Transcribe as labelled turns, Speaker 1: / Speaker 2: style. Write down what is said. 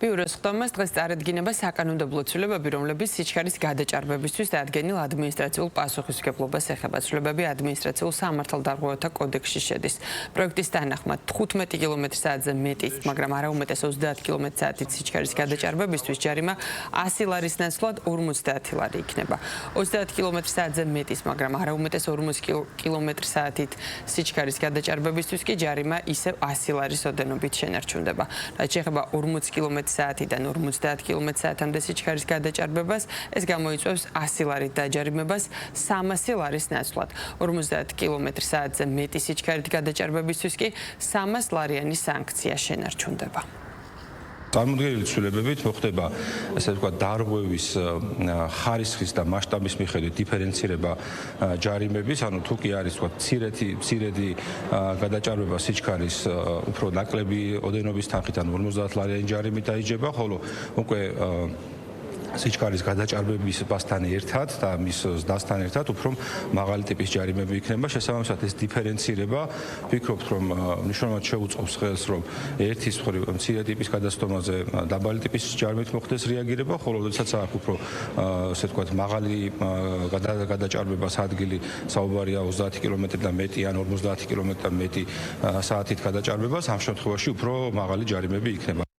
Speaker 1: ბიუროს ხდომას დღეს წარადგინება საკანონმდებლო ცვლილებები, რომლებიც სიჩქარის გადაჭარბებისთვის დადგენილ ადმინისტრაციულ პასუხისმგებლობას ეხება. ცვლილებები ადმინისტრაციულ სამართალდარღვევათა კოდექსში შედის. პროექტის თანახმად 15 კმ/სთ-ზე მეტით, მაგრამ არაუმეტეს 30 კმ/სთ სიჩქარის გადაჭარბებისთვის ჯარიმა 100 ლარის ნაცვლად 50 ლარი იქნება. 30 კმ/სთ-ზე მეტის, მაგრამ არაუმეტეს 40 კმ/სთ სიჩქარის გადაჭარბებისთვის კი ჯარიმა ისევ 100 ლარის ოდენობით შენარჩუნდება. რაც შეეხება 40 კმ/სთ-დან 50 კმ/სთ-მდე სიჩქარის გადაჭარბებას, ეს გამოიწვევს 100 ლარით დაჯარიმებას 300 ლარის ნაცვლად. 50 კმ/სთ-ზე მეტი სიჩქარით გადაჭარბებისთვის კი 300 ლარიანი სანქცია შენარჩუნდება.
Speaker 2: წარმოდგენილი ცვლილებებით მოხდება, ასე ვთქვათ, დარღვევის ხარისხის და მასშტაბის მიხედვით დიფერენცირება ჯარიმების, ანუ თუ კი არის ვთქვათ მცირედი გადაჭარბება სიჩქარის უფრო ნაკლები ოდენობის თანხით, ანუ 50 ლარიანი ჯარიმით დაიჯება, ხოლო უკვე სიჩქარის გადაჭარბებასთან ერთად და მის ზრდასთან ერთად უფრო მაღალი ტიპის ჯარიმები იქნება. შესაბამისად, ეს დიფერენცირება ვფიქრობთ, რომ მნიშვნელოვნად შეუწყობს ხელს, რომ ერთის მხრივ მცირე ტიპის გადასტომაზე დაბალი ტიპის ჯარიმით მოხდეს რეაგირება, ხოლო როდესაც აქვს უფრო ასე ვთქვათ მაღალი გადაჭარბებას ადგილი, საუბარია 30 კმ-დან მეტი ან 50 კმ-დან მეტი საათით გადაჭარბებას, ამ შემთხვევაში უფრო მაღალი ჯარიმები იქნება.